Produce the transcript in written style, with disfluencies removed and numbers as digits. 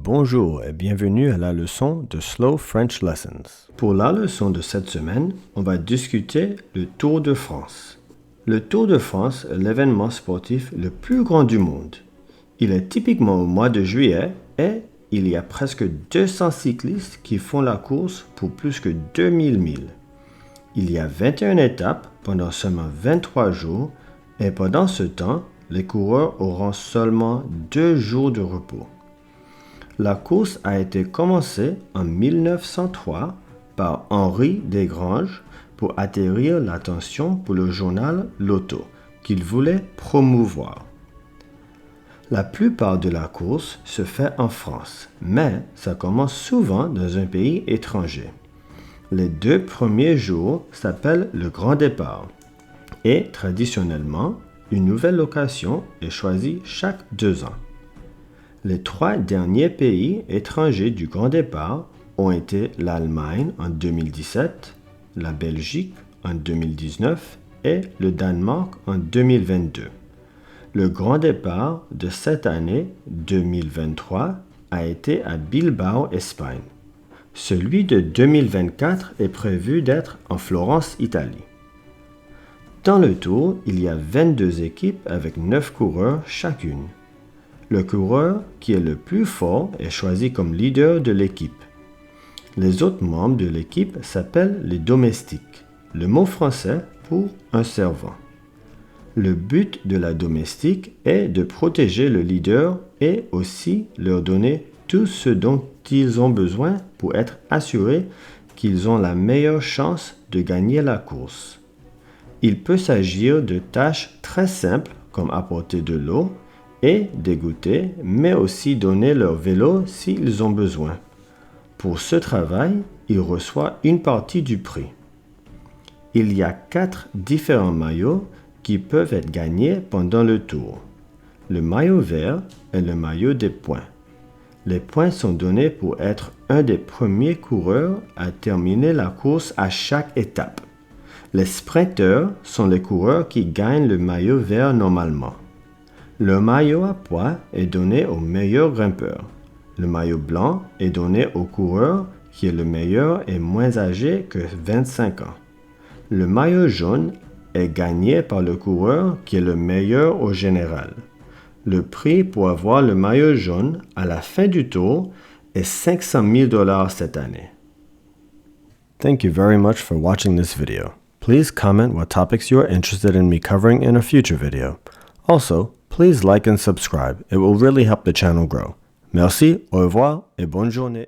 Bonjour et bienvenue à la leçon de Slow French Lessons. Pour la leçon de cette semaine, on va discuter le Tour de France. Le Tour de France est l'événement sportif le plus grand du monde. Il est typiquement au mois de juillet et il y a presque 200 cyclistes qui font la course pour plus que 2000 milles. Il y a 21 étapes pendant seulement 23 jours et pendant ce temps, les coureurs auront seulement 2 jours de repos. La course a été commencée en 1903 par Henri Desgranges pour attirer l'attention pour le journal L'Auto qu'il voulait promouvoir. La plupart de la course se fait en France, mais ça commence souvent dans un pays étranger. Les 2 premiers jours s'appellent le Grand Départ et traditionnellement, une nouvelle location est choisie chaque 2 ans. Les 3 derniers pays étrangers du Grand Départ ont été l'Allemagne en 2017, la Belgique en 2019 et le Danemark en 2022. Le Grand Départ de cette année 2023 a été à Bilbao, Espagne. Celui de 2024 est prévu d'être en Florence, Italie. Dans le tour, il y a 22 équipes avec 9 coureurs chacune. Le coureur qui est le plus fort est choisi comme leader de l'équipe. Les autres membres de l'équipe s'appellent les domestiques, le mot français pour un servant. Le but de la domestique est de protéger le leader et aussi leur donner tout ce dont ils ont besoin pour être assurés qu'ils ont la meilleure chance de gagner la course. Il peut s'agir de tâches très simples comme apporter de l'eau et dégoûter, mais aussi donner leur vélo s'ils ont besoin. Pour ce travail, ils reçoivent une partie du prix. Il y a 4 différents maillots qui peuvent être gagnés pendant le tour. Le maillot vert est le maillot des points. Les points sont donnés pour être un des premiers coureurs à terminer la course à chaque étape. Les sprinteurs sont les coureurs qui gagnent le maillot vert normalement. Le maillot à pois est donné au meilleur grimpeur. Le maillot blanc est donné au coureur qui est le meilleur et moins âgé que 25 ans. Le maillot jaune est gagné par le coureur qui est le meilleur au général. Le prix pour avoir le maillot jaune à la fin du tour est $500 000 cette année. Thank you very much for watching this video. Please comment what topics you are interested in me covering in a future video. Also, please like and subscribe. It will really help the channel grow. Merci, au revoir et bonne journée.